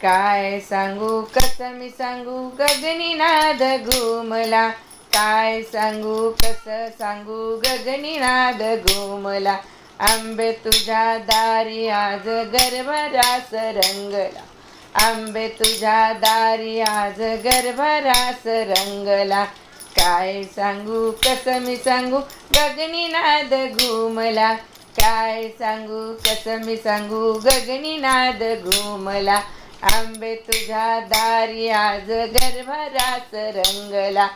काय सांगू कसं मी सांगू गगनी नाद घुमला, काय सांगू कसं सांगू गगनी नाद घुमला, आंबे तुझ्या दारी आज गरभरास रंगला, आंबे तुझ्या दारी आज गरभरास रंगला, काय सांगू कसं मी सांगू गगनी नाद घुमला, काय सांगू कसं मी सांगू गगनी नाद घुमला, आंबे तुझ्या दारी आज गरभरास रंगला,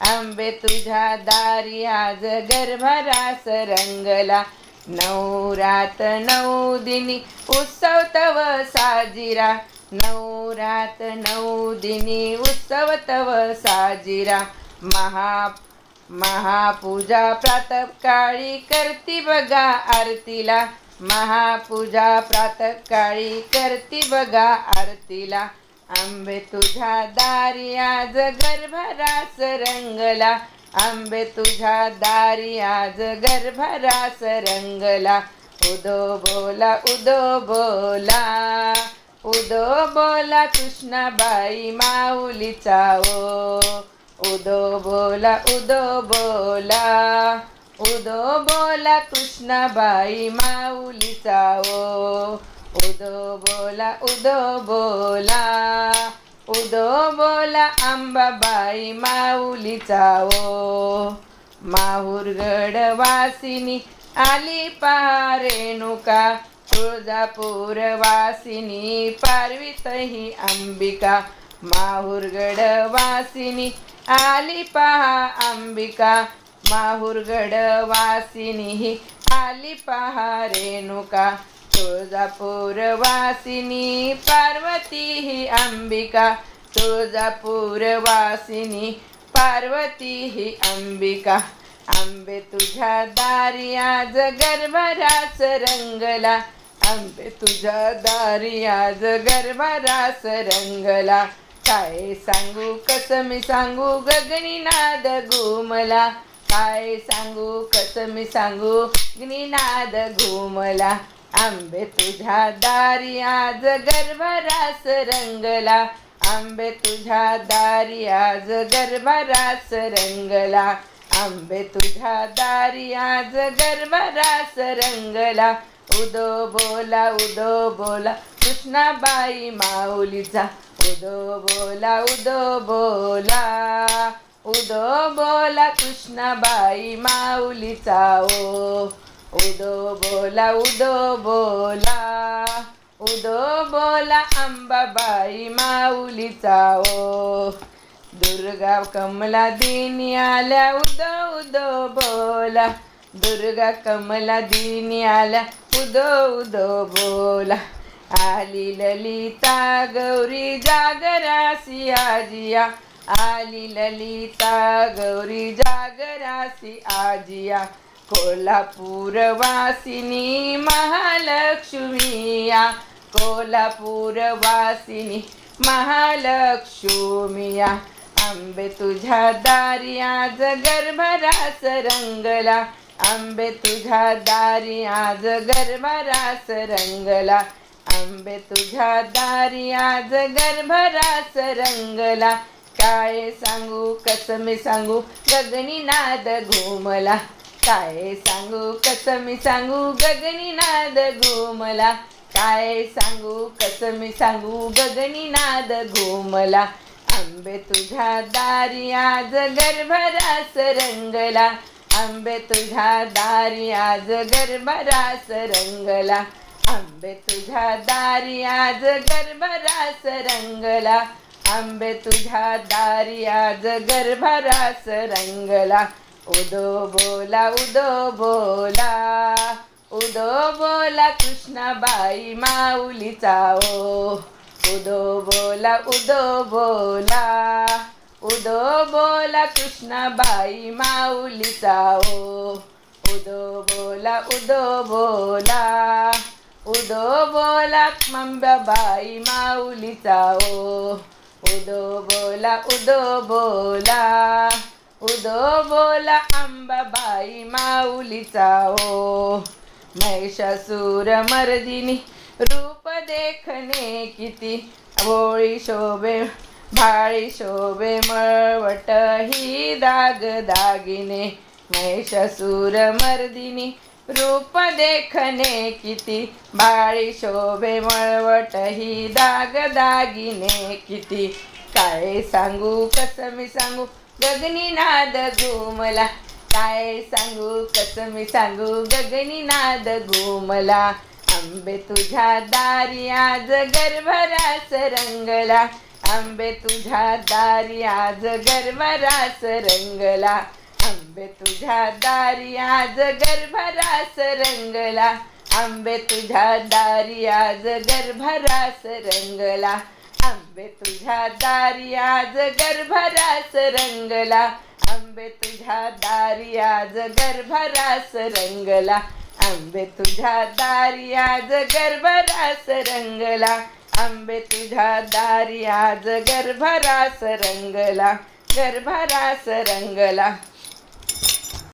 आंबे तुझ्या दारी आज गरभरास रंगला, नऊ रात नऊ दिनी उत्सव तव साजिरा, नऊ रात नऊ दिनी उत्सव तव साजिरा, महापूजा प्रातःकाळी करती बघा आरतीला, महापूजा प्रातःकाळी करती बघा आरतीला, आंबे तुझ्या दारी आज गरभरास रंगला, आंबे तुझ्या दारी आज गरभरास रंगला, उदो बोला उदो बोला, उदो बोला कृष्णाबाई माऊलीचा ओ, उदो बोला उदो बोला, उदो बोला कृष्णाबाई माऊलीचा ओ, उदो बोला उदो बोला, उदो बोला अंबाबाई माऊलीचा ओ, माहुरगड वासिनी आली पहा रेणुका, तुळजापूर वासिनी पार्वती अंबिका, माहुरगड वासिनी आली पहा अंबिका, माहुरगड वासिनी आली पहा रेणुका, तुळजापूर वासिनी पार्वती अंबिका, तुळजापूर वासिनी पार्वती अंबिका, आंबे तुझ्या दारी आज गरभरास रंगला, आंबे तुझ्या दारी आज गरभरास रंगला, काय सांगू कसं मी सांगू गगनी नाद घुमला, काय सांगू कसं मी सांगू गगनी नाद घुमला, आंबे तुझ्या दारी आज गरभरास रंगला, आंबे तुझ्या दारी आज गरभरास रंगला, आंबे तुझ्या दारी आज गरभरास रंगला, उदो बोला कृष्णाबाई माऊलीचा, उदो बोला उदो बोला, उदो बोला कृष्णाबाई माऊलीचा ओ, उदो बोला उदो बोला, उदो बोला अंबाबाई माऊलीचा ओ, दुर्गा कमला दिनी आल्या उदो उदो बोला, दुर्गा कमला दिनी आल्या उदो उदो बोला, आली ललिता गौरी जागरासी आजिया, आली ललिता गौरी जागरासी आजिया, कोल्हापूर वासिनी महालक्ष्मीया, कोल्हापूर वासिनी महालक्ष्मीया, आंबे तुझ्या दारी आज गरभरास रंगला, आंबे तुझ्या दारी आज गरभरास रंगला, आंबे तुझ्या दारी आज गरभरास रंगला, काय सांगू कसं मी सांगू गगनी नाद घुमला, काय सांगू कसं मी सांगू गगनी नाद घुमला, काय सांगू कसं मी सांगू गगनी नाद घुमला, आंबे तुझ्या दारी आज गरभरास रंगला, आंबे तुझ्या दारी आज गरभरास रंगला, आंबे तुझ्या दारी आज गरभरास रंगला, आंबे तुझ्या दारी आज गरभरास रंगला, उदो बोला उदो बोला, उदो बोला कृष्णाबाई माऊलीचा ओ, उदो बोला उदो बोला, उदो बोला कृष्णाबाई माऊलीचा ओ, उदो बोला उदो बोला, उदो बोला अंबाबाई माऊलीचा ओ, उदो बोला उदो बोला, उदो बोला अंबाबाई माऊलीचा ओ, महिषासुर मर्दिनी रूप देखणे किती, भोळी शोभे भाळी शोभे मळवट ही दाग दागिने महिषासुर मर्दिनी रूप देखणे किती भाळी शोभे मळवट ही दाग दागिने किती काय सांगू कसं मी सांगू गगनी नाद घुमला काय सांगू कसं मी सांगू गगनी नाद घुमला आंबे तुझ्या दारी आज गरभरास रंगला आंबे तुझ्या दारी आज गरभरास रंगला आंबे तुझ्या दारी आज गरभरास रंगला आंबे तुझ्या दारी आज गरभरास रंगला आंबे तुझ्या दारी आज गरभरास रंगला आंबे तुझ्या दारी आज गरभरास रंगला आंबे तुझ्या दारी आज गरभरास रंगला आंबे तुझ्या दारी आज गरभरास रंगला गरभरास रंगला।